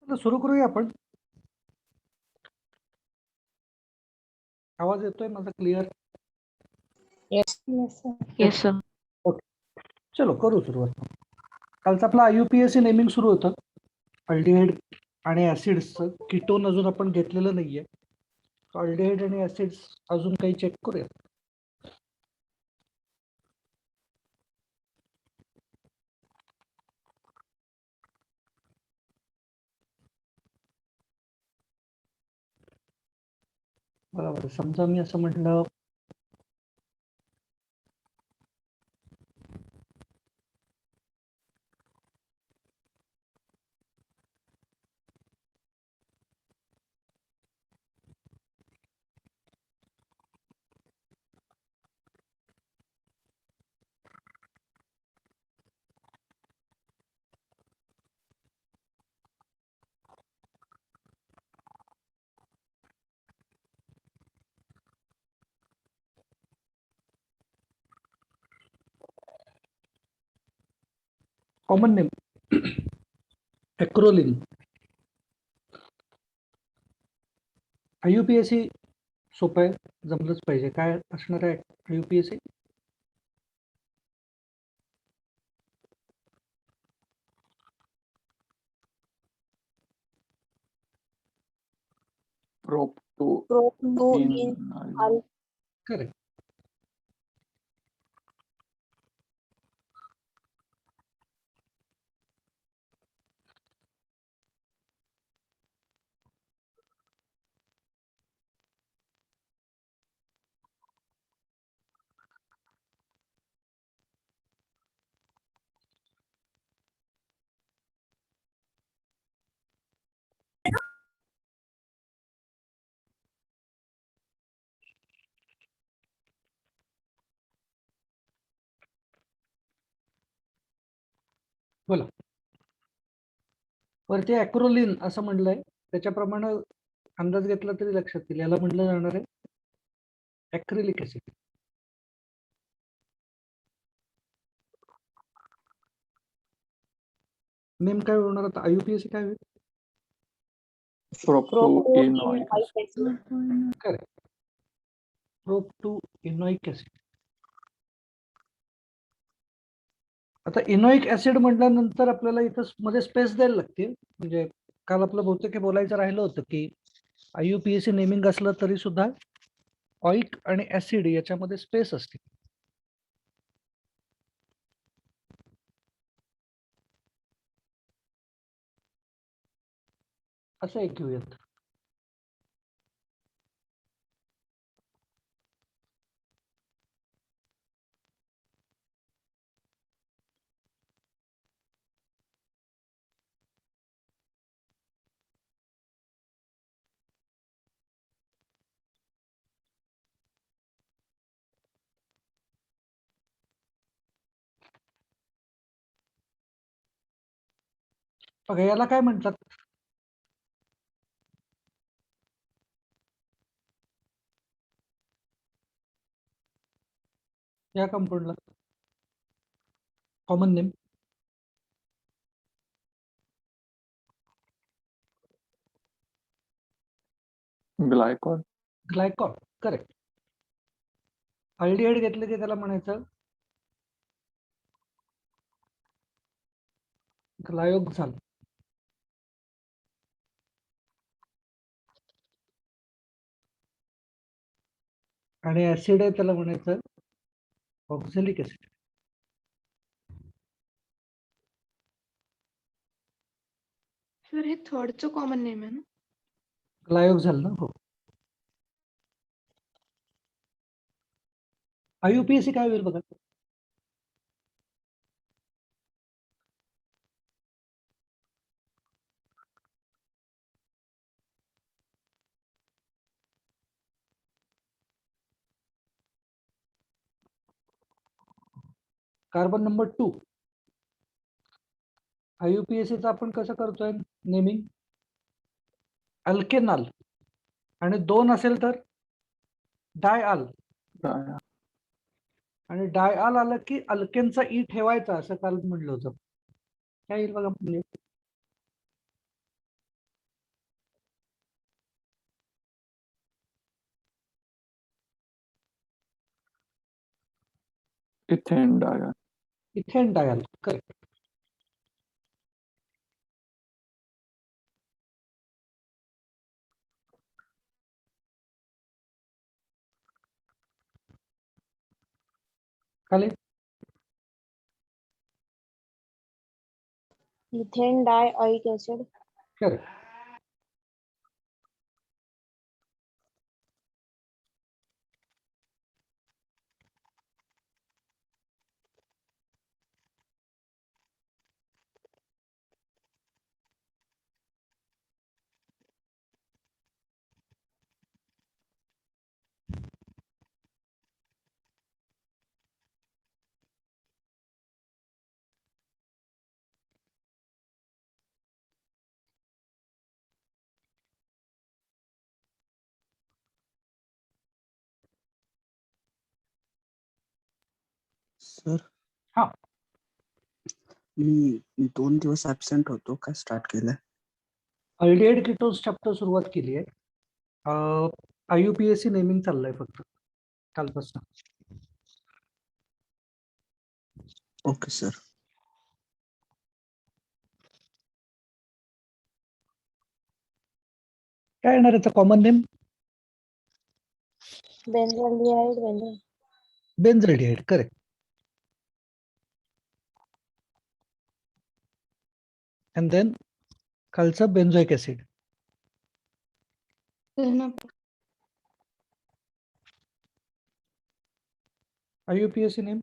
सुरू करूया आपण. आवाज येतोय माझा क्लिअर? Yes sir. ओके, चलो करू सुरुवात. कालचा आपला IUPAC नेमिंग सुरू होतं. अल्डिहाइड आणि ऍसिड्सचं. कीटोन अजून आपण घेतलेलं नाहीये. अल्डिहाइड आणि ऍसिड्स अजून काही चेक करूया. बरोबर, समजा मी असं म्हटलं कॉमन नेम एक्रोलिन. IUPAC सोपं आहे, जमलंच पाहिजे. काय असणार आहे IUPAC? Propene correct. बोला. वरती ॲक्रोलिन असं म्हणलंय, त्याच्याप्रमाणे अंदाज घेतला तरी लक्षात येईल. याला म्हटलं जाणार आहे ॲक्रिलिक ऍसिड. नेम काय होणार आता? IUPAC काय होईल? प्रोपीनॉइक करेक्ट. प्रोपॅनोइक ऍसिड. आता इनोइक ऍसिड म्हटल्यानंतर आपल्याला इथं मध्ये स्पेस द्यायला लागते. म्हणजे काल आपलं बहुतेक हे बोलायचं राहिलं होतं की IUPAC नेमिंग असलं तरी सुद्धा ऑइक आणि ऍसिड याच्यामध्ये स्पेस असते. असं एक घेऊयात. बघा याला काय म्हणतात? या कंपाऊंडला common name glycol. Glycol. Correct. Aldehyde घेतलं की त्याला म्हणायचं ग्लायोक्साल. आणि ऍसिड आहे त्याला म्हणायचं ऑक्झॅलिक ऍसिड. सर हे थर्डचं कॉमन नेम आहे ना? ग्लायोक्साल ना? हो. IUPAC काय होईल बघा? Carbon number 2. IUPAC चा आपण कसं करतोय नेमिंग? अल्केनाल. आणि 2 असेल तर डायआल. आणि डायआल आलं की अल्केनचा ई ठेवायचा असं काल म्हटलं होतं. काय येईल बघा म्हणजे इथेन डायर. Ethane dial. करेक्ट. खाली. Ethane dioic acid. Correct. Sir हा. मी 2 दिवस ऍबसेंट होतो. काय स्टार्ट केलंय? अल्डिहाइड कीटोन्स चॅप्टर सुरुवात केली आहे. IUPAC नेमिंग चाललंय फक्त कालपासून. Okay sir. काय येणार याचा common name? Benzaldehyde. Benzyl. Benzaldehyde. Correct. And then खालचं बेन्झोइक ऍसिड. IUPAC name.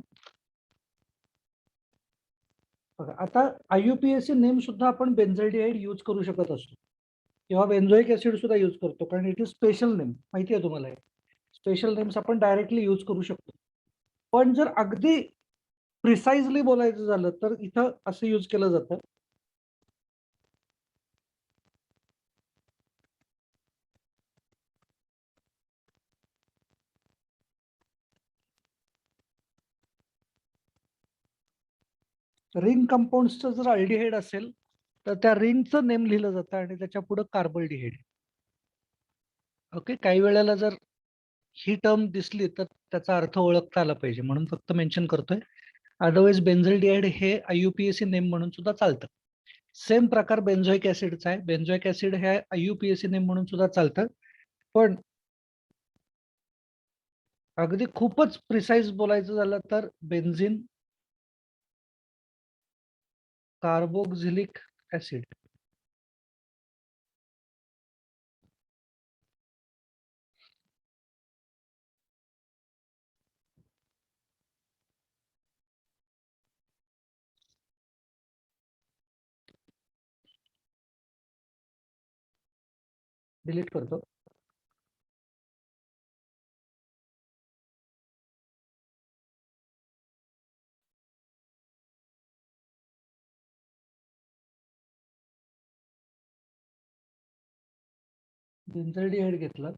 बघा आता IUPAC नेम सुद्धा आपण बेन्झल्डिहाइड यूज करू शकत असतो किंवा बेन्झोइक ऍसिड सुद्धा यूज करतो, कारण इट इज स्पेशल नेम. माहिती आहे तुम्हाला, स्पेशल नेम्स आपण डायरेक्टली यूज करू शकतो. पण जर अगदी प्रिसाइजली बोलायचं झालं तर इथं असं यूज केलं जातं. रिंग कंपाऊंडचं जर अल्डिहाइड असेल तर त्या रिंगचं नेम लिहिलं जातं आणि त्याच्या पुढे कार्बल्डिहाइड. ओके. काही वेळेला जर ही टर्म दिसली तर त्याचा अर्थ ओळखता आला पाहिजे म्हणून फक्त मेन्शन करतोय. अदरवाईज बेन्झल्डिहाइड हे IUPAC नेम म्हणून सुद्धा चालतं. सेम प्रकार बेन्झोइक ऍसिडचा आहे. बेन्झोइक ऍसिड हे IUPAC नेम म्हणून सुद्धा चालतं. पण अगदी खूपच प्रिसाइज बोलायचं झालं तर बेन्झिन कार्बोक्झिलिक ऍसिड. डिलीट करतो. बेन्झल्डिहाइड घेतलं,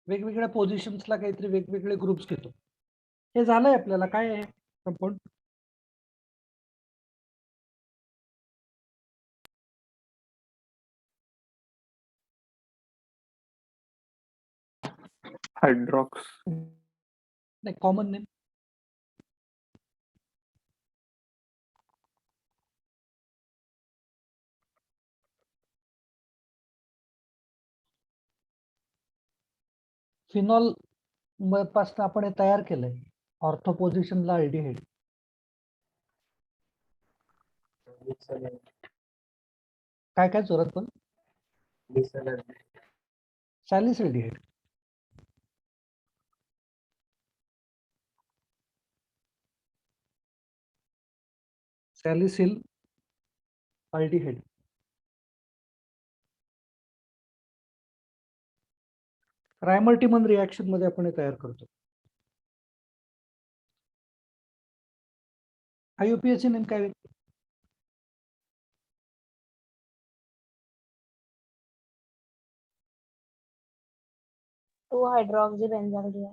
वेगवेगळ्या पोझिशन्सला काहीतरी वेगवेगळे ग्रुप्स घेतो. हे झालंय आपल्याला. काय आहे कंपाऊंड? हायड्रॉक्स. नाही, कॉमन नेम. फिनॉल पासून आपण हे तयार केलंय. ऑर्थो पोझिशनला अल्डिहाइड. काय काय जोरात पण? सॅलिसिल्डिहाइड. सॅलिसिल अल्डिहाइड. रायमर्टिमन रिएक्शन मध्ये आपण हे तयार करतो. IUPAC नेम काय? 2-hydroxybenzaldehyde.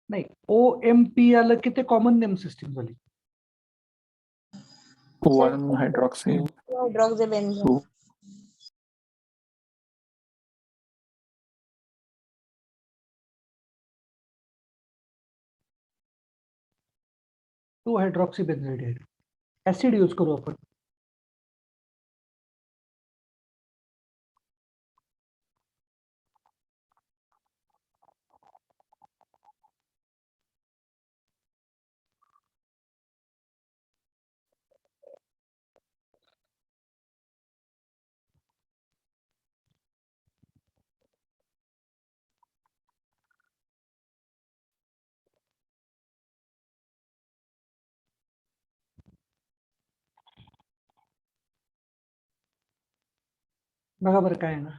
नाही, OMP आलं की ते कॉमन नेम सिस्टीम झाली. 1-hydroxy. 2-hydroxybenzene. 2 hydroxy बेन्झाइड acid use करू आपण. बघा बरं काय आहे ना.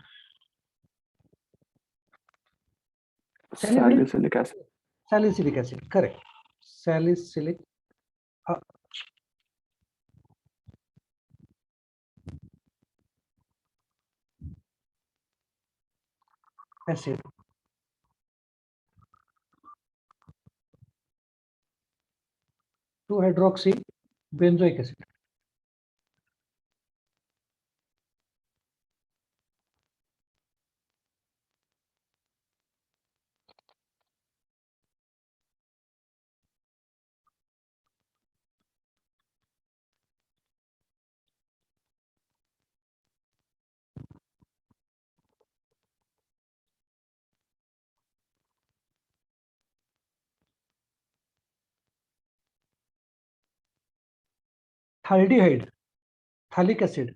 Salicylic acid. Salicylic acid correct. Salicylic acid. 2 hydroxy benzoic acid. Phthaldehyde phthalic acid.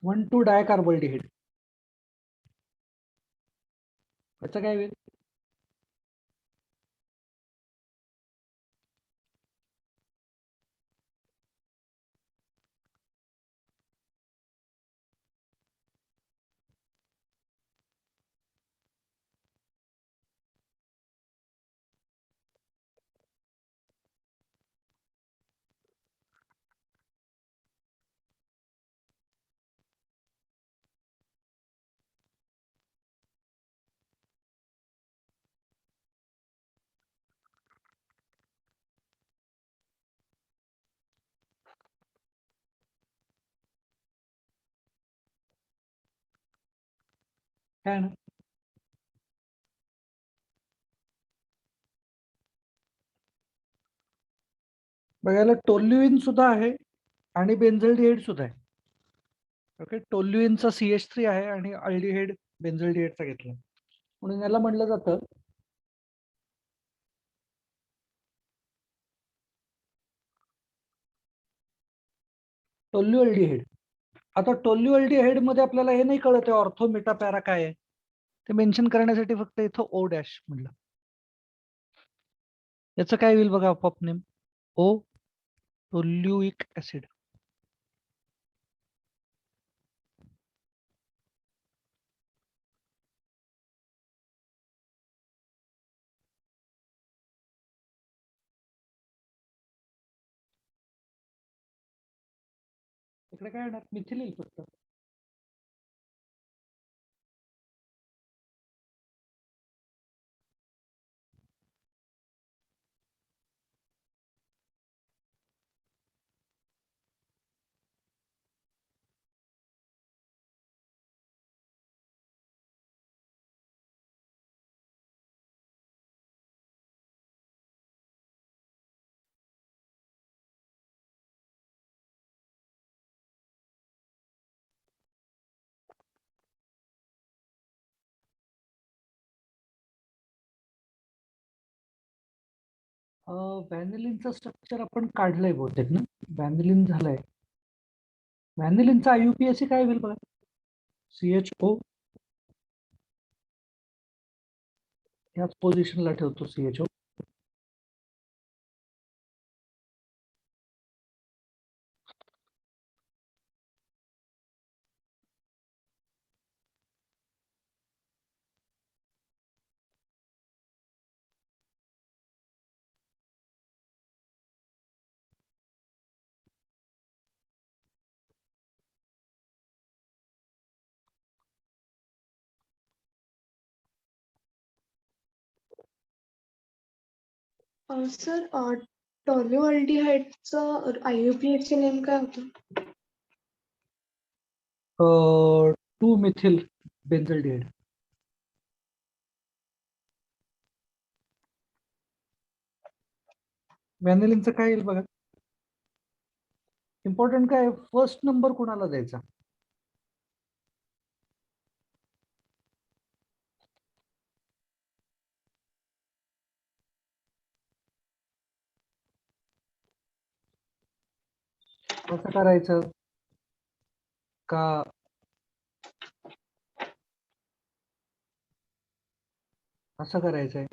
One two dicarbaldehyde. याचं काय होईल? काय ना बघायला टोल्युइन सुद्धा आहे आणि बेन्झल्डिहाइड सुद्धा आहे. ओके, टोल्युइनचा CH3 आहे आणि अल्डिहाइड बेन्झल्डिहाइडचा घेतला म्हणून याला म्हटलं जातं टोल्युअल्डिहाइड. आता टोल्युअल्डिहाइड मध्ये आपल्याला हे नाही कळत आहे ऑर्थो मेटा पॅरा काय आहे ते मेन्शन करण्यासाठी फक्त इथं O डॅश म्हटलं. याचं काय होईल बघा आपोआप नेम O टोल्युइक ऍसिड. इकडे काय येणार मिथिल येईल फक्त. व्हॅनिलिनचं स्ट्रक्चर आपण काढलंय बहुतेक ना. व्हॅनिलिन झालंय. व्हॅनिलिनचा IUPAC काय होईल बघा. CHO याच पोझिशनला ठेवतो CHO. सर टॉल्युअल्डिहाइडचं IUPAC नेम काय होतं? 2-मिथिल बेन्झल्डिहाइड. व्हॅनिलिनचं काय येईल बघा. इम्पॉर्टंट काय फर्स्ट नंबर कुणाला द्यायचा. कसं करायचं का असं करायचंय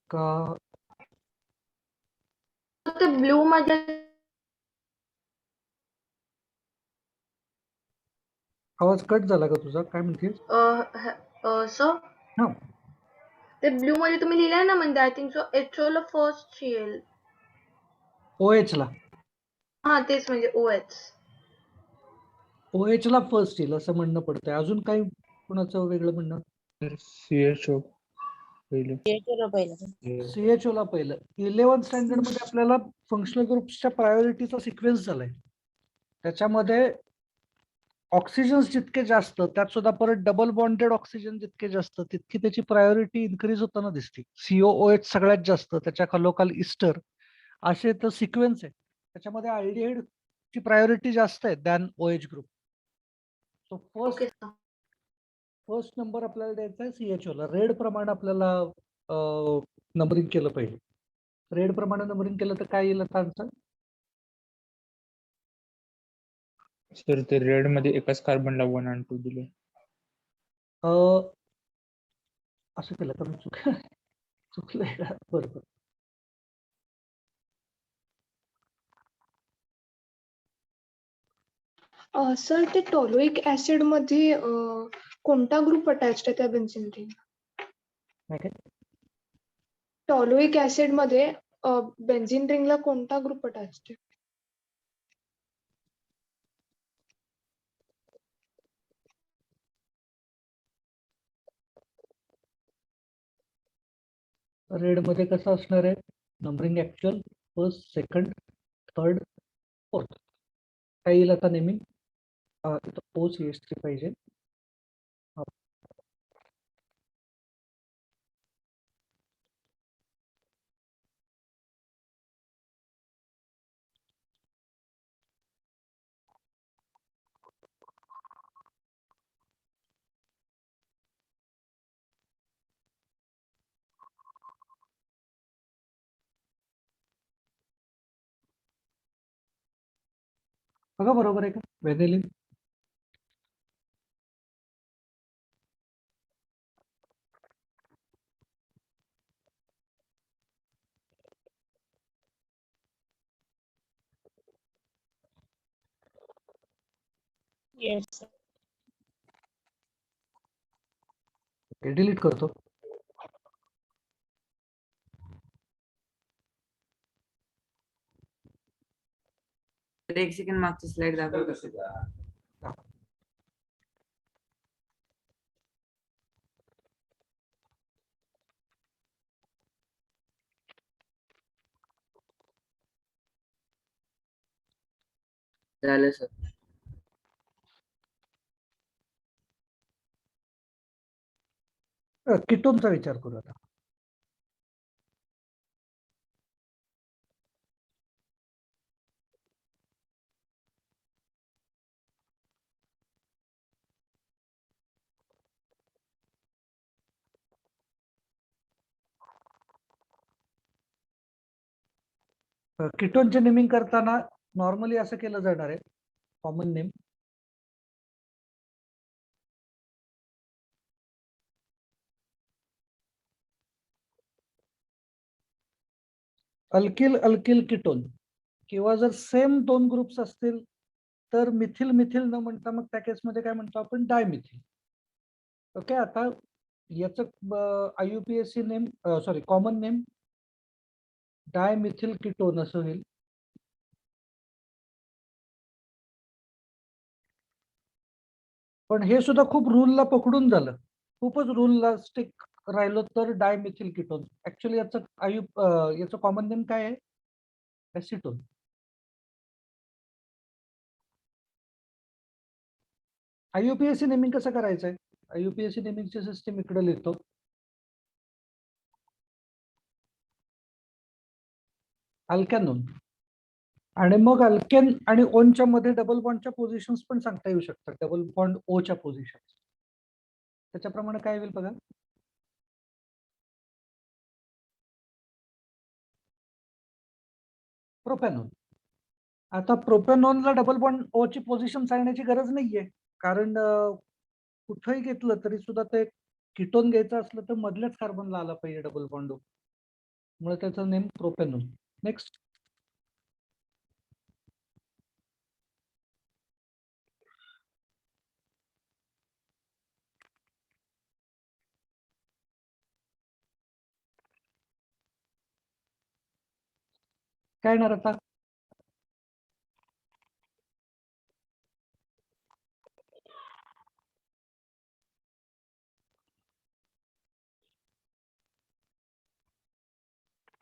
का ते ब्लू मध्ये आवाज कट झाला का तुझा. काय म्हणतेस. सर हा ते ब्लू मध्ये तुम्ही लिहिलंय ना म्हणजे आय थिंक सो HO ला फर्स्ट येईल. OH ला हा तेच म्हणजे OH. OH ला फर्स्ट येईल असं म्हणणं पडतंय. अजून काही कुणाचं वेगळं म्हणणं. CHO पहिले. CHO ला पहिलं. 11th स्टँडर्ड मध्ये आपल्याला फंक्शनल ग्रुप्सच्या प्रायोरिटीचा सिक्वेन्स झालाय. त्याच्यामध्ये ऑक्सिजन जितके जास्त त्यात सुद्धा परत डबल बॉन्डेड ऑक्सिजन जितके जास्त तितकी त्याची प्रायोरिटी इन्क्रीज होताना दिसते. COOH सगळ्यात जास्त, त्याच्या खालोखाल इस्टर असे तर सिक्वेन्स आहे. त्याच्यामध्ये अल्डिहाइड ची प्रायोरिटी जास्त आहे than OH group. So okay sir. First number आपल्याला द्यायचा आहे CHO ला. रेड प्रमाणे आपल्याला नंबरिंग केलं पाहिजे. रेड प्रमाणे नंबरिंग केलं तर काय येईल आता आन्सर. सर ते रेड मध्ये एकाच कार्बनला 1 आणि 2 दिले. असं केलं का मी चुकलंय का. बरोबर. सर ते टॉलोइक ऍसिड मध्ये कोणता ग्रुप अटॅच्ड आहे त्या बेन्झीन रिंगला? काय काय टॉलोइक ऍसिड मध्ये बेन्झीन रिंगला कोणता ग्रुप अटॅच्ड आहे? रेड मध्ये कसं असणार आहे numbering actual first second third fourth. काय येईल आता नेहमी OCH3 पाहिजे. बघा बरोबर आहे का. व्हॅनिलिन येस. डिलीट करतो. एक सेकंड मागची स्लाइड दाखव. झालं सर. किटोनचा विचार करू आता. किटोनचे नेमिंग करताना नॉर्मली असं केलं जाणार आहे common name. Alkyl alkyl ketone किंवा जर सेम 2 ग्रुप्स असतील तर मिथिल मिथिल न म्हणता मग त्या केसमध्ये काय म्हणतो आपण डायमिथिल. ओके. आता याचं IUPAC name sorry common name dimethyl ketone असं होईल. पण हे सुद्धा खूप रूलला पकडून झालं. खूपच रूलला स्टिक राहिलो तर डायमिथिल कीटोन. ऍक्च्युली याचं कॉमन नेम काय आहे? ऍसिटोन. IUPAC नेमिंग कसं करायचंय? IUPAC नेमिंगची सिस्टीम इकडे लिहितो. अल्कॅनोन. आणि मग अल्केन आणि ओनच्या मध्ये डबल बॉन्डच्या पोझिशन्स पण सांगता येऊ शकतात. डबल बॉन्ड ओच्या पोझिशन. त्याच्याप्रमाणे काय होईल बघा. प्रोपॅनॉन. आता प्रोपॅनॉनला डबल बॉन्ड ओ ची पोझिशन सांगण्याची गरज नाहीये, कारण कुठंही घेतलं तरी सुद्धा ते कीटोन घ्यायचं असलं तर मधल्याच कार्बनला आला पाहिजे डबल बॉन्ड ओ. मुळे त्याचं नेम प्रोपॅनॉन. नेक्स्ट. काय येणार आता?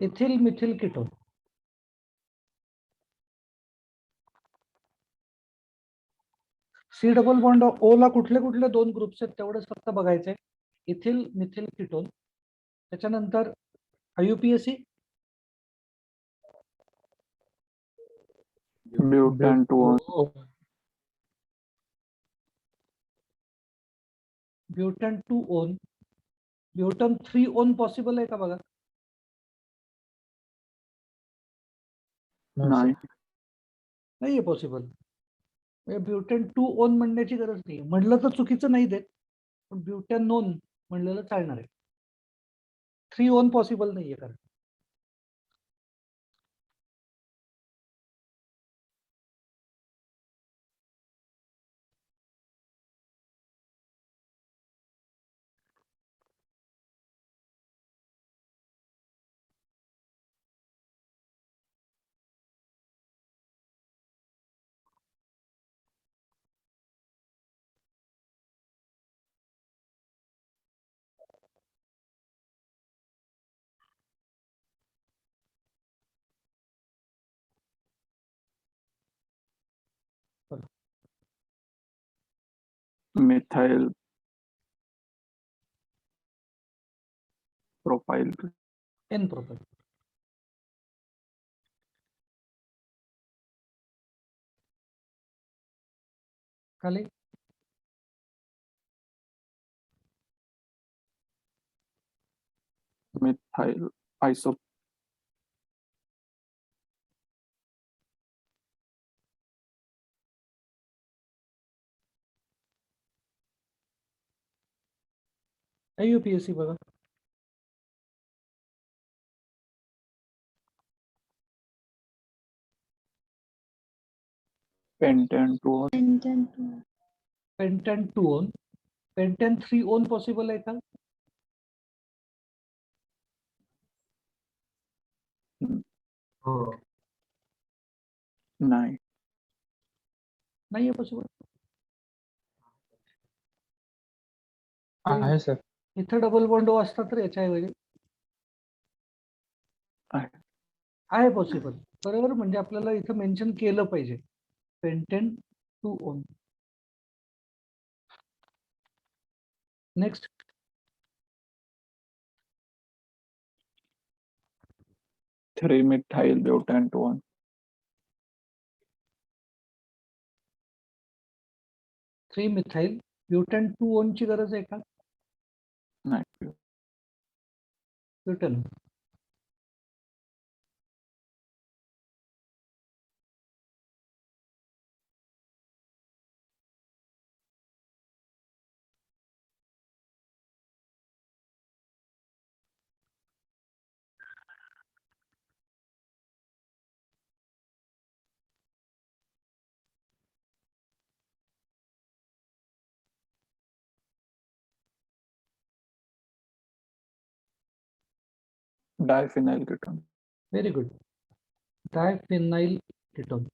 Ethyl methyl ketone. C double bond O ला कुठले कुठले 2 ग्रुप्स आहेत तेवढंच फक्त बघायचंय. Ethyl methyl ketone. त्याच्यानंतर IUPAC. Butane 2 butane 2 one. Butane 3 one possible आहे का बघा? नाही. नाहीये पॉसिबल. ब्युटेन 2 ओन म्हणण्याची गरज नाही. म्हणलं तर चुकीचं नाही देत, पण ब्युटेन नोन म्हणलेलं चालणार आहे. 3 ओन पॉसिबल नाहीये कारण. Methyl propyl. N propyl. खाली मिथाइल आइसो IUPAC बघा. Pentane 2 pentane 2 one. Pentane 3 one possible आहे का? नाही. नाहीये पॉसिबल. आहे सर. इथं डबल बॉन्ड ओ असता तर याच्याऐवजी आहे. आहे पॉसिबल. बरोबर, म्हणजे आपल्याला इथं मेन्शन केलं पाहिजे. Pentan 2 one. Next. Three methyl butan 2 3 methyl butan 2 one ची गरज आहे का? नाही. Butan. Diphenyl ketone. Very good. Diphenyl ketone.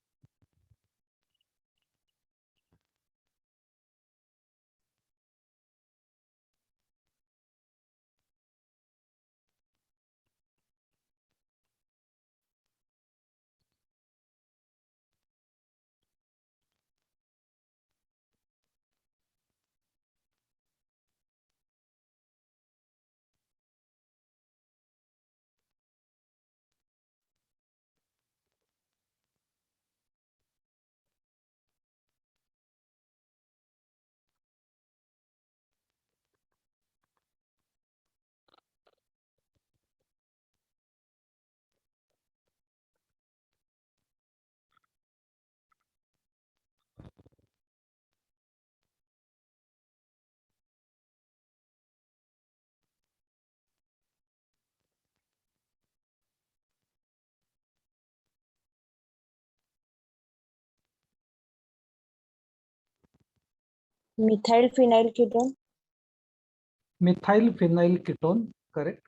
Methyl phenyl ketone. Methyl phenyl ketone correct.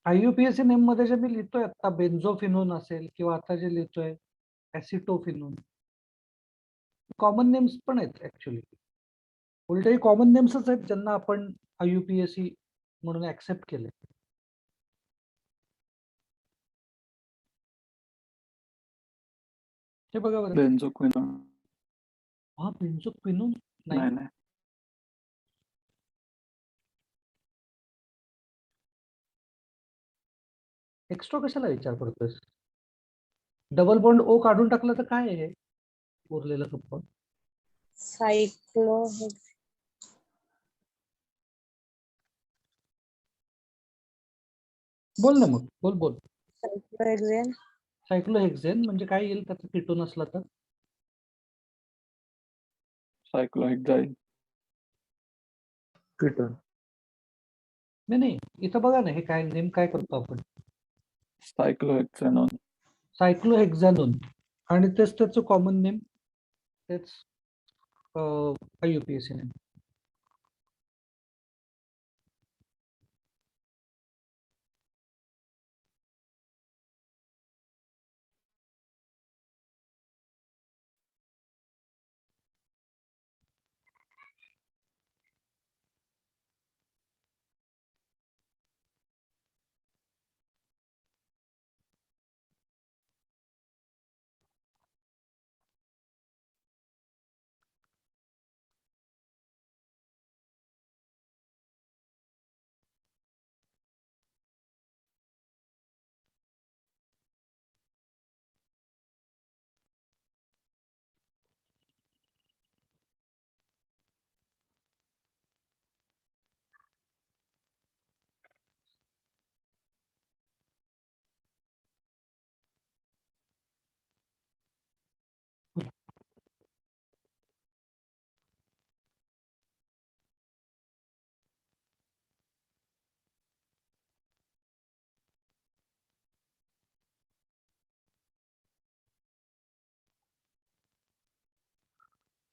IUPAC name मध्ये जे मी लिहितोय आता बेन्झोफिनोन असेल किंवा आता जे लिहितोय ऍसिटोफिनोन, कॉमन नेम्स पण आहेत ऍक्च्युली. उलटही कॉमन नेम्सच आहेत ज्यांना आपण IUPAC म्हणून ऍक्सेप्ट केले. हे बघा बरं. बेन्झोक्विनोन. हा बेन्झोक्विनोन नाही नाही. नाही एक्स्ट्रा कशाला विचार करतोयस? डबल बॉन्ड O काढून टाकलं तर काय आहे उरलेलं कंपाऊंड? सायक्लोहेक्स. बोल ना मग, बोल बोल. सायक्लोहेक्सेन. सायक्लोहेक्झेन म्हणजे काय येईल त्याचा कीटोन असला तर? सायक्लोहेक्साइल. कीटोन. नाही नाही, इथं बघा ना, हे काय नेम काय करतो आपण? सायक्लोहेक्सॅनॉन. सायक्लोहेक्झॅनोन आणि तेच त्याचं कॉमन नेम, तेच IUPAC नेम.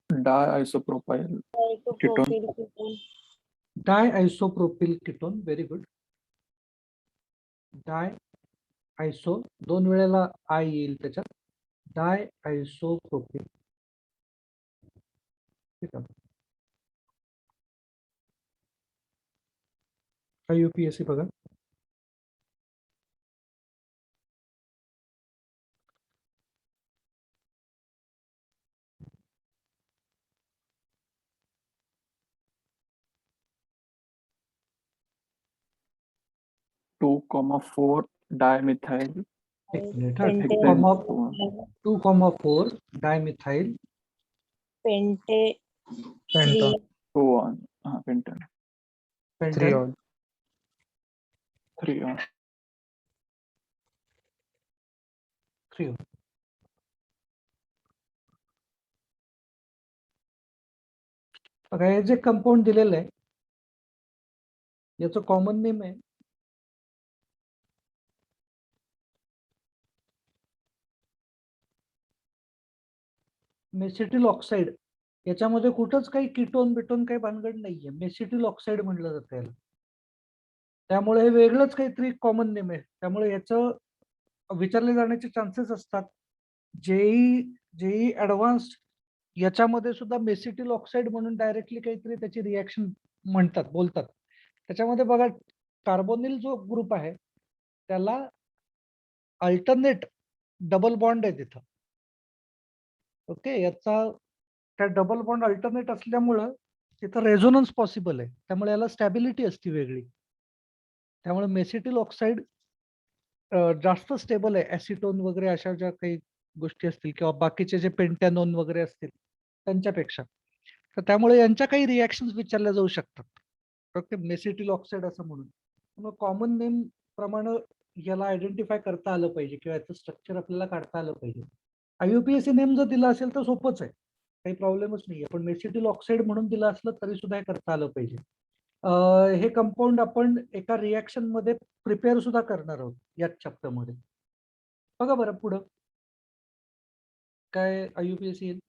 डायआयसोप्रोपाइल कीटोन. सायक्लोप्रोपिल कीटोन. डाय आयसोप्रोपिल कीटोन, व्हेरी गुड. डाय आयसो, 2 वेळेला आय येईल त्याच्यात. डाय आयसोप्रोपिल. ठीक आहे. IUPAC बघा. To 2,4 dimethyl. एक मिनिट हा. पेंटे. 2,4 डायमिथाइल पेंटे. पेंटॉन. 2 हा पेंटन. पेंटन. 3 3 3. बघा हे जे कंपाऊंड दिलेलं आहे याचं कॉमन नेम आहे मेसिटिल ऑक्साईड. याच्यामध्ये कुठंच काही कीटोन बिटोन काही भानगड नाहीये. मेसिटिल ऑक्साईड म्हटलं जातं याला. त्यामुळे हे वेगळंच काहीतरी कॉमन नेम आहे. त्यामुळे याचं विचारले जाण्याचे चान्सेस असतात. जेई ऍडव्हान्स्ड याच्यामध्ये सुद्धा मेसिटिल ऑक्साईड म्हणून डायरेक्टली काहीतरी त्याची रिॲक्शन म्हणतात, बोलतात. त्याच्यामध्ये बघा कार्बोनिल जो ग्रुप आहे त्याला अल्टरनेट डबल बॉन्ड आहे तिथं. ओके, याचा त्या डबल बॉन्ड अल्टरनेट असल्यामुळं तिथं रेझोनन्स पॉसिबल आहे. त्यामुळे याला स्टॅबिलिटी असते वेगळी. त्यामुळे मेसिटिल ऑक्साईड जास्त स्टेबल आहे ऍसिटोन वगैरे अशा ज्या काही गोष्टी असतील किंवा बाकीचे जे पेंटॅनोन वगैरे असतील त्यांच्यापेक्षा. तर त्यामुळे यांच्या काही रिॲक्शन विचारल्या जाऊ शकतात. ओके, मेसिटिल ऑक्साईड असं म्हणून. मग कॉमन नेम प्रमाणे याला आयडेंटिफाय करता आलं पाहिजे किंवा याचं स्ट्रक्चर आपल्याला काढता आलं पाहिजे. IUPAC नेम जर दिला असेल तर सोपंच आहे. काही प्रॉब्लेमच नाहीये. पण मेसिटिल ऑक्साईड म्हणून दिलं असलं तरी सुद्धा हे करता आलं पाहिजे. हे कंपाऊंड आपण एका रिॲक्शन मध्ये प्रिपेअर सुद्धा करणार आहोत याच चॅप्टर मध्ये. बघा बरं पुढं काय IUPAC येईल.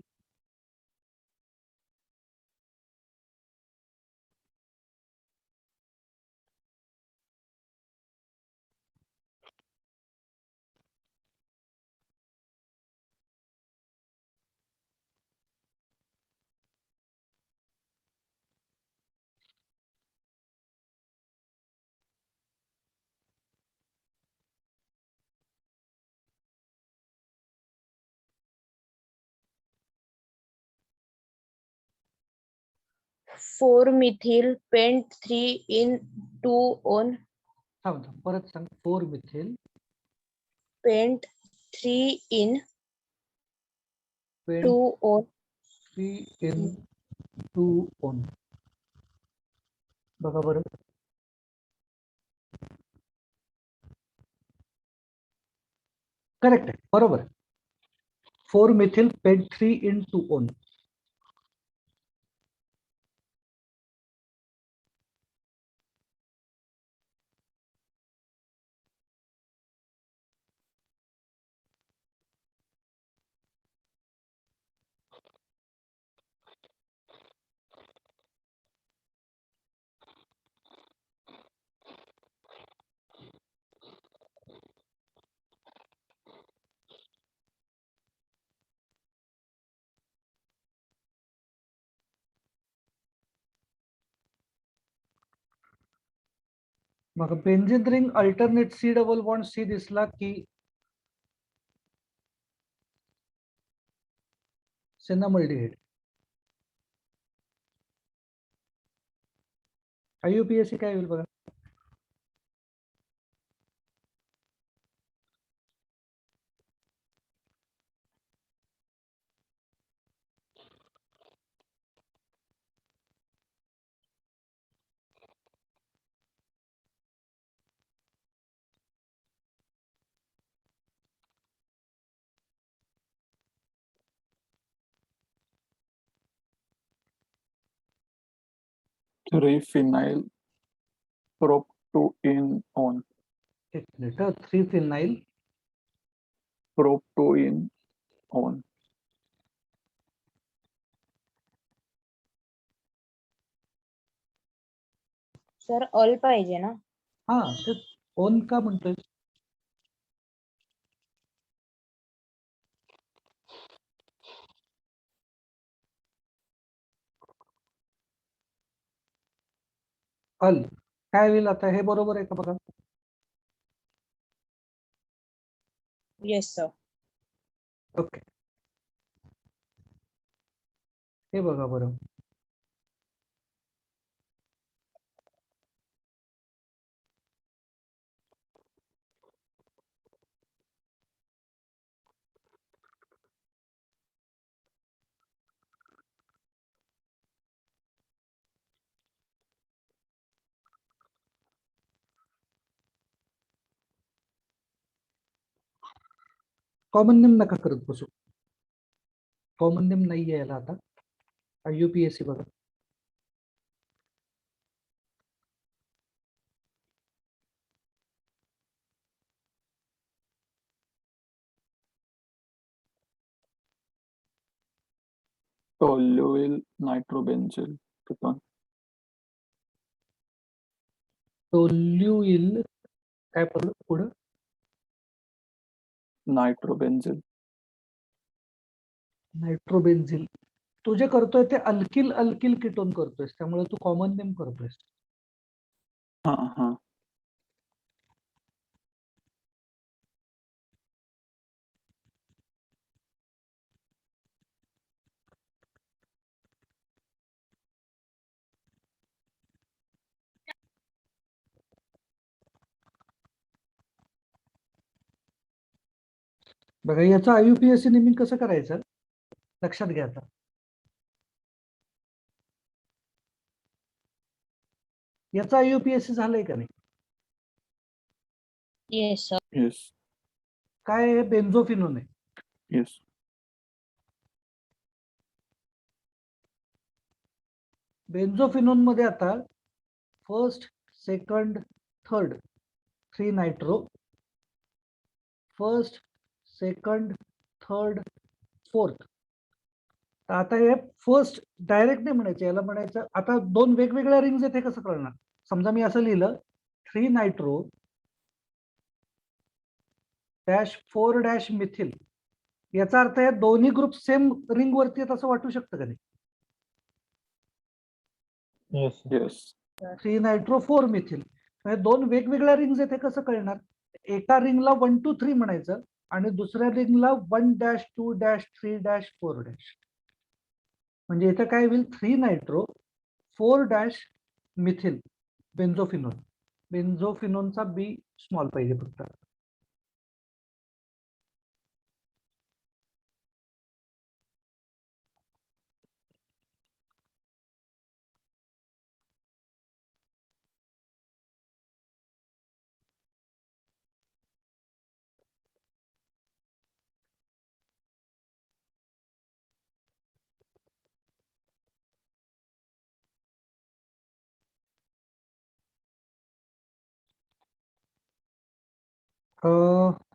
Four methyl pent 3 in 2 on थांब थांब परत सांग. 4 methyl pent 3 in 2 on 3 in 2 on. बघा बरं. करेक्ट आहे, बरोबर आहे. 4 मिथिल पेंट 3 in 2 on. मग benzene ring alternate C double bond C दिसला की सेनामल्डिहाइड. IUPAC काय होईल बघा. Three phenyl prop 2 in 1 एक minute. 3 phenyl prop 2 in 1. Sir all पाहिजे ना. हा ते ओन का म्हणतोय. अल काय होईल आता. हे बरोबर आहे का बघा. Yes sir. ओके. हे बघा बरं. कॉमन नेम नका करत बसू. कॉमन नेम नाही यायला आता. IUPAC बघा. Toluene nitrobenzyl ketone. टोल्युइल काय पुढं. Nitrobenzyl. नायट्रोबेन्झिल. तू जे करतोय ते अल्किल अल्किल कीटोन करतोयस त्यामुळे तू कॉमन नेम करतोयस. हाँ. बघा याचं IUPAC नेमिंग कसं करायचं लक्षात घ्या आता. याचा IUPAC झालंय का नाही. Yes sir. Yes. काय बेन्झोफिनोन आहे. Yes. बेन्झोफिनोन मध्ये आता first, second, third 3 nitro, first, second, third, fourth. आता हे फर्स्ट डायरेक्ट नाही म्हणायचं, याला म्हणायचं आता 2 वेगवेगळ्या रिंग्स आहेत, हे कसं कळणार? समजा मी असं लिहिलं 3 नायट्रो डॅश 4 डॅश मिथिल, याचा अर्थ या दोन्ही ग्रुप सेम रिंग वरती आहेत असं वाटू शकतं का नाही? Yes Yes. 3 नायट्रो 4 मिथिल, म्हणजे 2 वेगवेगळ्या रिंग्स आहेत, हे कसं कळणार? एका रिंगला 1 2 3 म्हणायचं आणि दुसऱ्या रिंगला 1 डॅश 2 डॅश 3 डॅश 4 डॅश. म्हणजे इथं काय होईल? 3 नायट्रो 4 डॅश मिथिल बेन्झोफिनोन. बेन्झोफिनोनचा बी स्मॉल पाहिजे फक्त.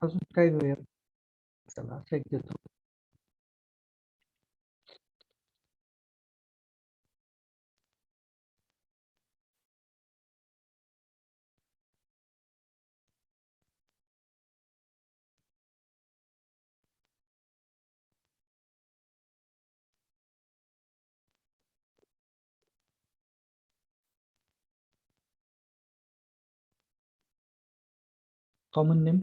अजून काय घेऊया? चला असं एक देतो. Common name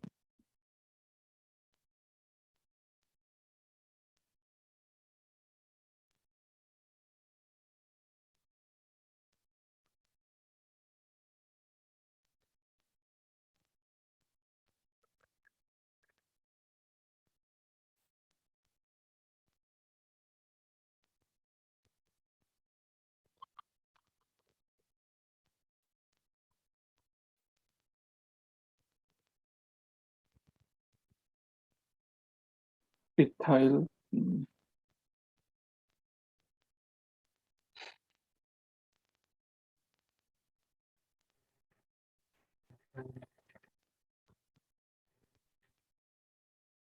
Ethyl.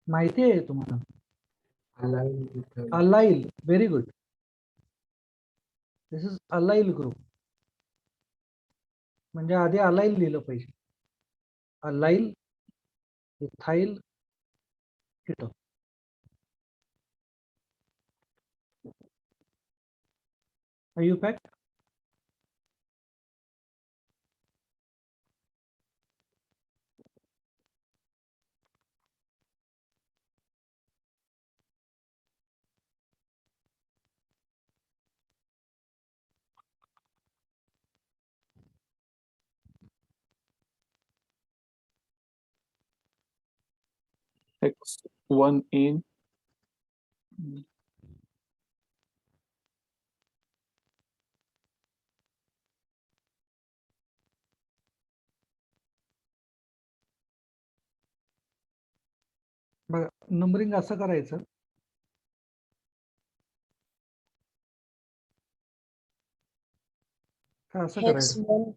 माहिती आहे तुम्हाला? Allyl, very good. This is allyl group. म्हणजे आधी अलाइल लिहिलं पाहिजे. Allyl, ethyl, keto. Are you packed? X1 in. बघा नंबरिंग असं करायचं. का असं हेक्स करायचं? 1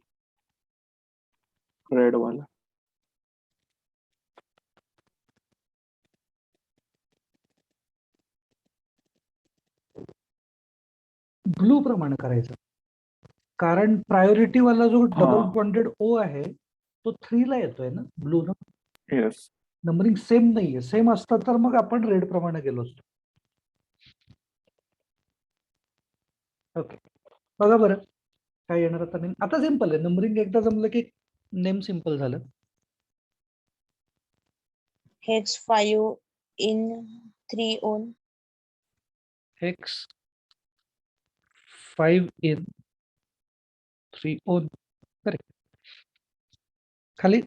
Red वाला. ब्लू प्रमाणे करायचं. कारण प्रायोरिटी वाला जो डबल हा. बॉन्डेड ओ आहे तो 3 ला येतोय ना, ब्लू ना. Yes. नंबरिंग सेम नाहीये. सेम असतं तर मग आपण रेड प्रमाणे गेलो असतो. ओके, बघा बरं काय येणार आता नेम. आता सिंपल आहे. नंबरिंग एकदा जमलं की नेम सिंपल झालं. Hex 5 in 3 on. X 5 in 3 on. Correct. खाली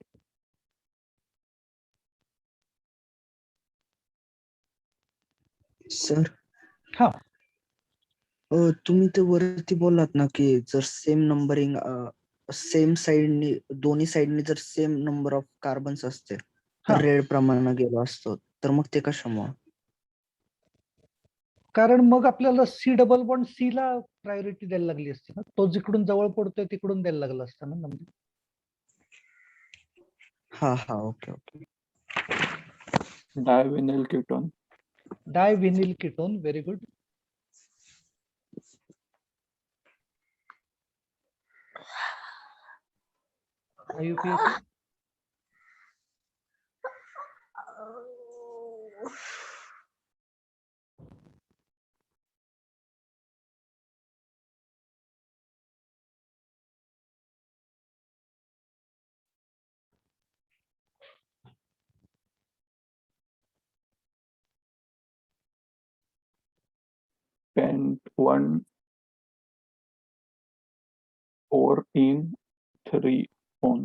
सर हा तुम्ही ते वरती बोललात ना की जर सेम नंबरिंग सेम साइडनी दोन्ही साइडनी जर सेम नंबर ऑफ कार्बन्स असते हा. तर रेड प्रमाणे गेलो असतो, तर मग ते कशामुळे? कारण मग आपल्याला सी डबल बॉन्ड सी ला प्रायोरिटी द्यायला लागली असते ना, तो जिकडून जवळ पडतोय तिकडून द्यायला लागला असता ना नंबर. हा हा okay okay. Divinyl ketone. Divinyl ketone, very good. IUPAC Pent 1 4 in 3 on.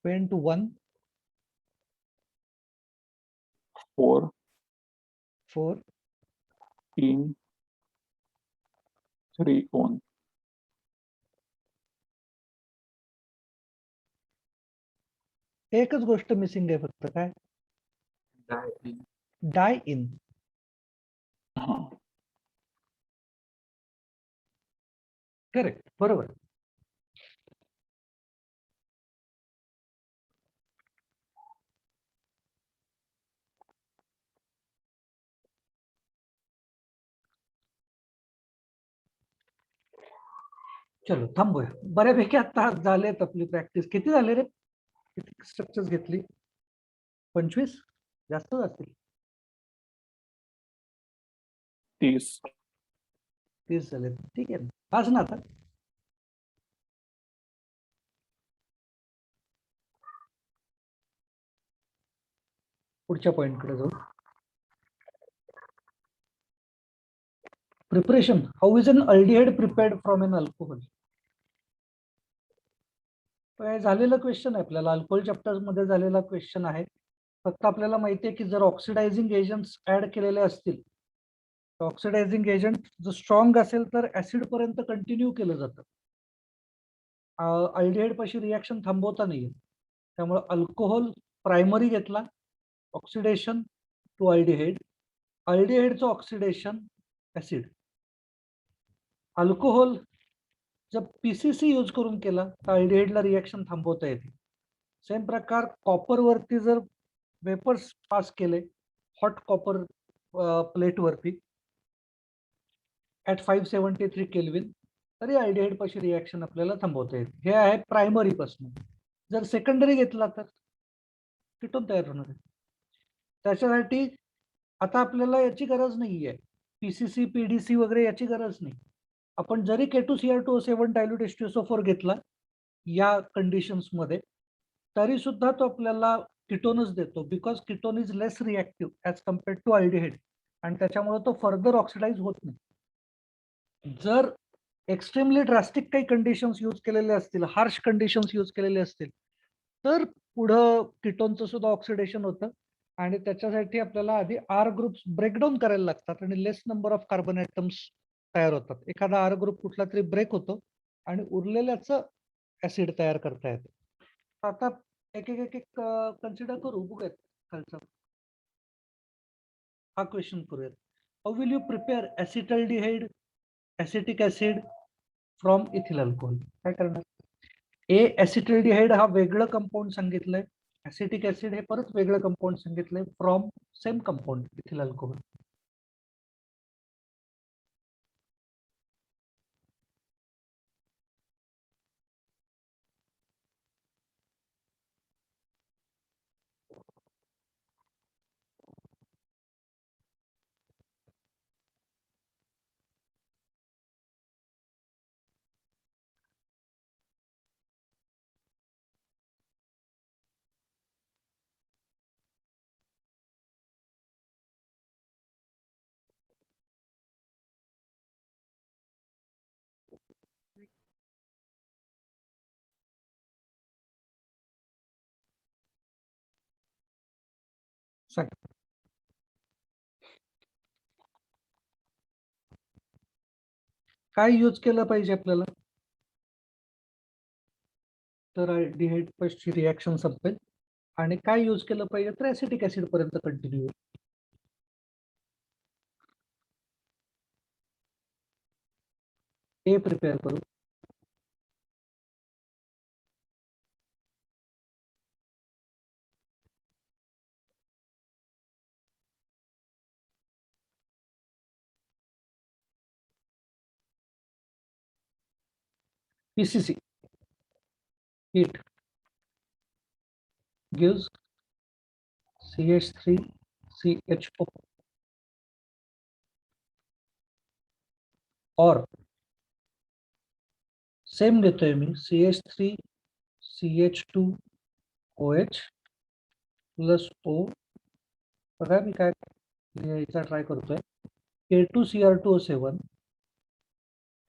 Pent 1 4 4 in 3 on. एकच गोष्ट मिसिंग आहे फक्त, काय? डाय इन. हा. करेक्ट, बरोबर. चलो थांबूया. बऱ्यापैकी आता झालेत आपली प्रॅक्टिस. किती झाले रे? किती स्ट्रक्चर्स घेतली? 25? जास्त जातील. 30. 30 झाले. ठीक आहे, पाच ना आता. पुढच्या पॉइंटकडे जाऊ. Preparation. How is an aldehyde prepared from an alcohol? झालेला क्वेश्चन आहे आपल्याला, अल्कोहोल चॅप्टर मध्ये झालेला क्वेश्चन आहे. फक्त आपल्याला माहिती आहे की जर ऑक्सिडायझिंग एजंट्स ऍड केलेले असतील, ऑक्सिडायझिंग एजंट जर स्ट्रॉंग असेल तर ऍसिड पर्यंत कंटिन्यू केलं जातं. अल्डिहाइड पाशी रिॲक्शन थांबवता नाही येत. त्यामुळे अल्कोहोल प्रायमरी घेतला, ऑक्सिडेशन टू अल्डिहाइड, अल्डिहाइडचं ऑक्सिडेशन ऍसिड. अल्कोहोल जर पीसीसी यूज करून केला तर अल्डिहाइडला रिॲक्शन थांबवता येते. सेम प्रकार कॉपर वरती जर वेपर्स पास केले हॉट कॉपर प्लेट वरती ऍट 573 केल्विन, तरी अल्डिहाइड पाशी रिॲक्शन आपल्याला थांबवता येते. हे आहे प्रायमरी पासून. जर सेकंडरी घेतला तर कीटोन तयार होणार आहे. त्याच्यासाठी आता आपल्याला याची गरज नाहीये, पीसीसी पीडीसी वगैरे याची गरज नाही. आपण जरी K2Cr2O7 डायल्यूट H2SO4 घेतला या कंडिशन्स मध्ये, तरी सुद्धा तो आपल्याला कीटोनच देतो, because ketone is less reactive as compared to aldehyde, आणि त्याच्यामुळे तो फर्दर ऑक्सिडाइज होत नाही. जर एक्स्ट्रीमली ड्रास्टिक काही कंडिशन्स यूज केलेले असतील, हार्श कंडिशन्स यूज केलेले असतील, तर पुढं कीटोनचं सुद्धा ऑक्सिडेशन होतं, आणि त्याच्यासाठी आपल्याला आधी आर ग्रुप्स ब्रेकडाऊन करायला लागतात आणि लेस नंबर ऑफ कार्बन ॲटम्स तयार होतात. एखादा आर ग्रुप कुठला तरी ब्रेक होतो आणि उरलेल्याचं ऍसिड तयार करता येतं. आता एक एक एक कन्सिडर करू, बघूयात खालचा हा क्वेश्चन करूयात. How will you prepare acetaldehyde acetic acid from ethyl alcohol? काय करणार? ऍसिटल्डिहाइड हा वेगळं कंपाऊंड सांगितलंय, ऍसिटिक ऍसिड हे परत वेगळं कंपाऊंड सांगितलंय from same compound ethyl alcohol. सांग. काय यूज केलं पाहिजे आपल्याला तर अल्डिहाइड पाशी रिॲक्शन संपेल, आणि काय यूज केलं पाहिजे तर ऍसिटिक ऍसिड पर्यंत कंटिन्यू होईल? ए प्रिपेअर करू. PCC heat gives CH3CHO और सेम देतोय मी CH3CH2OH प्लस O. बघा मी काय लिहायचा ट्राय करतोय. K2Cr2O7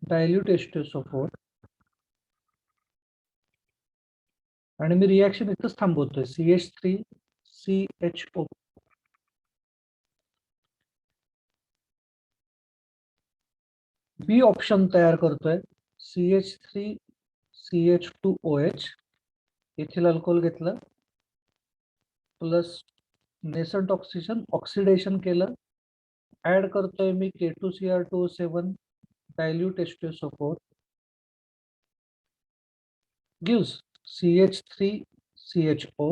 डायल्यूट H2SO4 आणि मी रिॲक्शन इथंच थांबवतोय. CH3CHO बी ऑप्शन तयार करतोय. CH3CH2OH इथिल अल्कोहोल घेतलं प्लस नेसंट ऑक्सिडेशन केलं. ऍड करतोय मी K2Cr2O7 dilute H2SO4 gives CH3CHO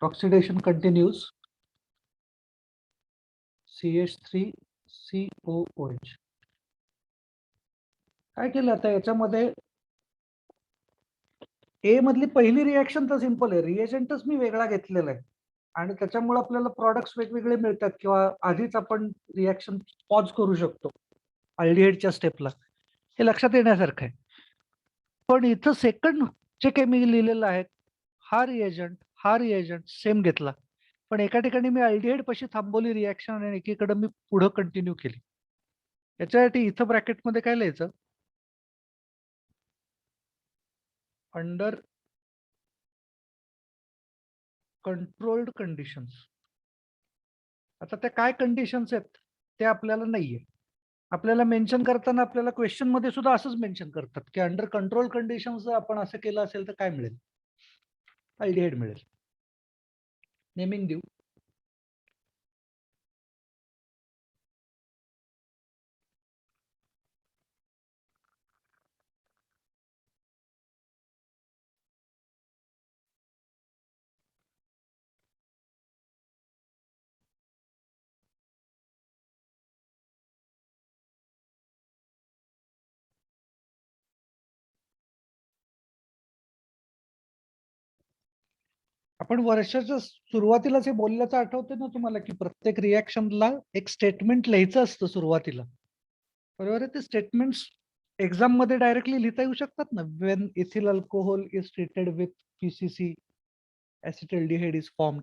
oxidation continues. CH3COOH काय केलं आता याच्यामध्ये ए मधली पहिली रिएक्शन तर सिंपल आहे. रिएजंटच मी वेगळा घेतलेला आहे आणि त्याच्यामुळे आपल्याला प्रॉडक्ट्स वेगवेगळे मिळतात किंवा आधीच आपण रिएक्शन पॉज करू शकतो अल्डिहाइडच्या स्टेपला. हे लक्षात येण्यासारखं आहे. पण इथं सेकंड जे काही मी लिहिलेलं आहे हा रिएजंट सेम घेतला. पण एका ठिकाणी मी अल्डिहाइड पाशी थांबवली रिएक्शन आणि एकीकडे मी पुढे कंटिन्यू केली. याच्यासाठी इथं ब्रॅकेटमध्ये काय लिहायचं, अंडर कंट्रोल्ड कंडिशन्स. आता त्या काय कंडिशन्स आहेत ते आपल्याला नाहीये. आपल्याला मेन्शन करताना आपल्याला क्वेश्चन मध्ये सुद्धा असंच मेन्शन करतात की अंडर कंट्रोल कंडिशन्स जर आपण असं केलं असेल तर काय मिळेल, अल्डिहाइड मिळेल. नेमिंग देऊ. आपण वर्षाच्या सुरुवातीलाच हे बोलल्याचं आठवते ना तुम्हाला की प्रत्येक रिॲक्शनला एक स्टेटमेंट लिहायचं असतं सुरुवातीला, बरोबर आहे. ते स्टेटमेंट्स एक्झाम मध्ये डायरेक्टली लिहिता येऊ शकतात ना. Wien ethyl alcohol is treated with PCC acetaldehyde is formed,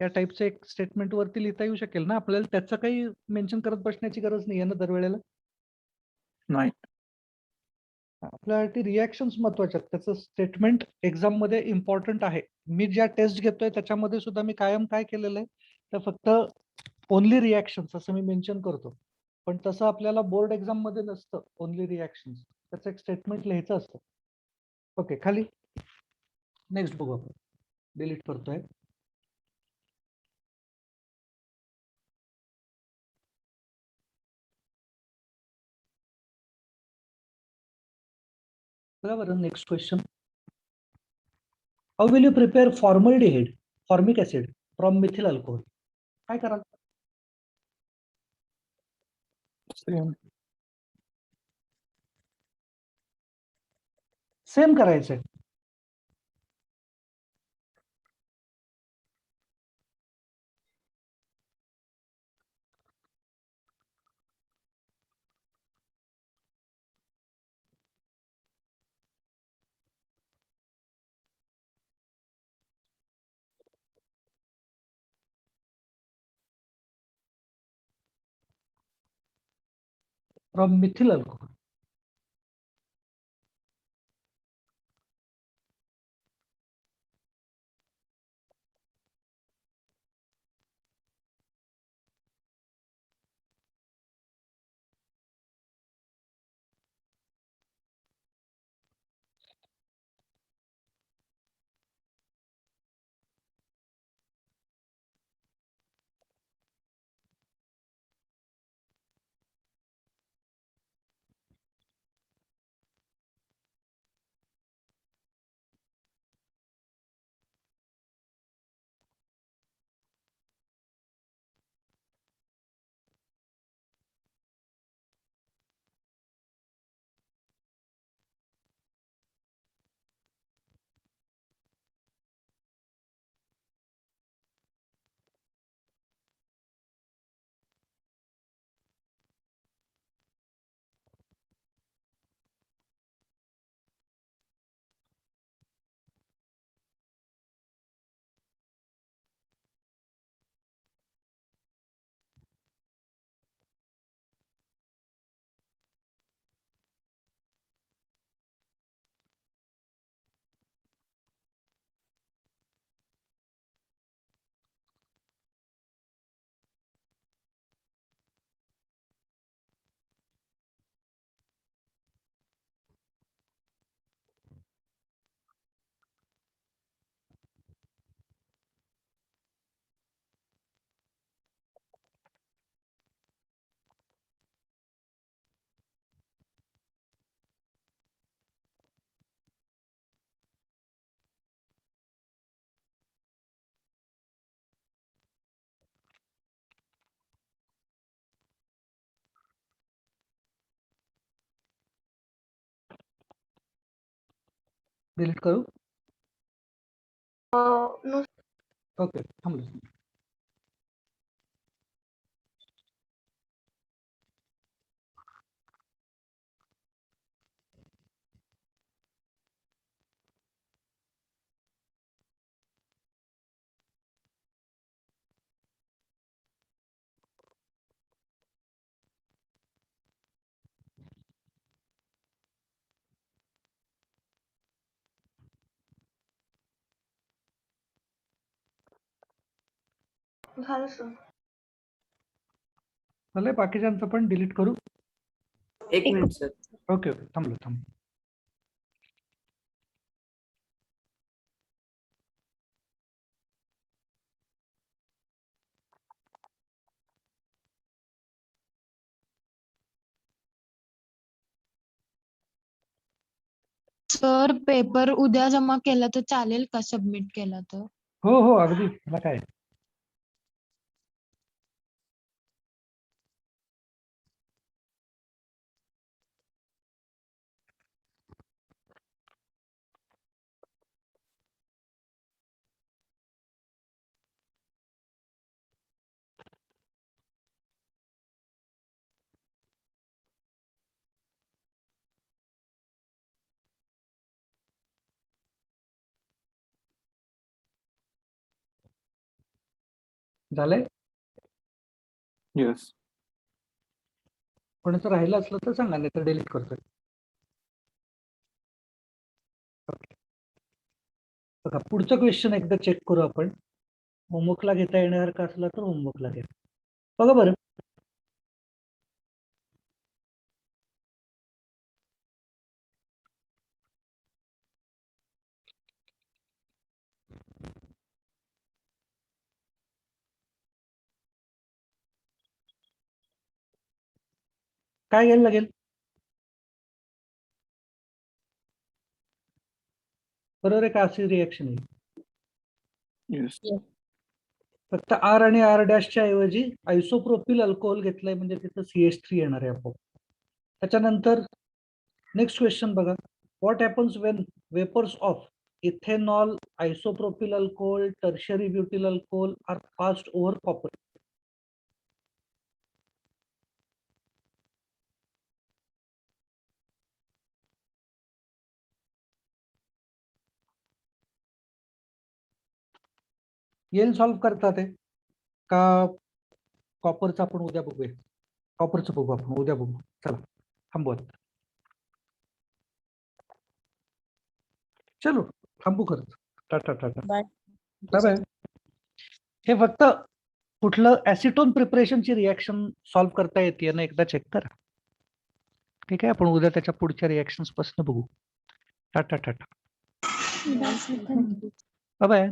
या टाईपचं एक स्टेटमेंट वरती लिहिता येऊ शकेल ना. आपल्याला त्याचं काही मेन्शन करत बसण्याची गरज नाही आहे ना दरवेळेला. नाही. आपल्यासाठी रिॲक्शन्स महत्वाचे आहेत. त्याचं स्टेटमेंट एक्झाम मध्ये इम्पॉर्टंट आहे. मी ज्या टेस्ट घेतोय त्याच्यामध्ये सुद्धा मी कायम काय केलेलं आहे तर फक्त ओनली रिॲक्शन्स असं मी मेन्शन करतो. पण तसं आपल्याला बोर्ड एक्झाम मध्ये नसतं ओनली रिॲक्शन्स. त्याचं एक स्टेटमेंट लिहायचं असतं. ओके, खाली नेक्स्ट बघू आपण. डिलीट करतोय. बरोबर. Next question. How will you prepare formaldehyde formic acid from methyl alcohol. काय कराल? Same. सेम करायचंय. From methyl alcohol. डिलीट करू? नो ओके, थांबलो. झालं सर. झालंय, बाकीच्यांचं पण डिलीट करू? एक मिनिट सर. ओके ओके, थांबलो. सर पेपर उद्या जमा केला तर चालेल का सबमिट केला तर? हो हो, अगदी. मला काय झालंय? Yes. कोणाचं राहिलं असलं तर सांगा, नाही तर डिलीट करतोय. बघा, पुढचं क्वेश्चन एकदा चेक करू आपण. होमवर्कला घेता येणार का असला तर होमवर्कला घ्या. बघा बरं. काय घ्यायला लागेल? बरोबर आहे का? अशी रिएक्शन येईल. Yes. फक्त आर आणि आर डॅशच्या ऐवजी आयसोप्रोपिल अल्कोहोल घेतलंय म्हणजे तिथं CH3 येणार आहे आपोआप. त्याच्यानंतर नेक्स्ट क्वेश्चन बघा. What happens when vapours of ethanol, isopropyl alcohol, tertiary butyl alcohol are passed over copper? येईल सॉल्व्ह करतात ते का? कॉपरचं आपण उद्या बघूया. कॉपरचं बघू आपण उद्या बघू. चला थांबवत. चलो थांबू खरंच. Tata tata bye. Bye bye. हे फक्त कुठलं ऍसिटोन प्रिपरेशनची रिएक्शन सॉल्व्ह करता येते ना, एकदा चेक करा. ठीक आहे, आपण उद्या त्याच्या पुढच्या रिएक्शन्स पासून बघू. Tata tata Bye, sir. Thank you. Bye bye.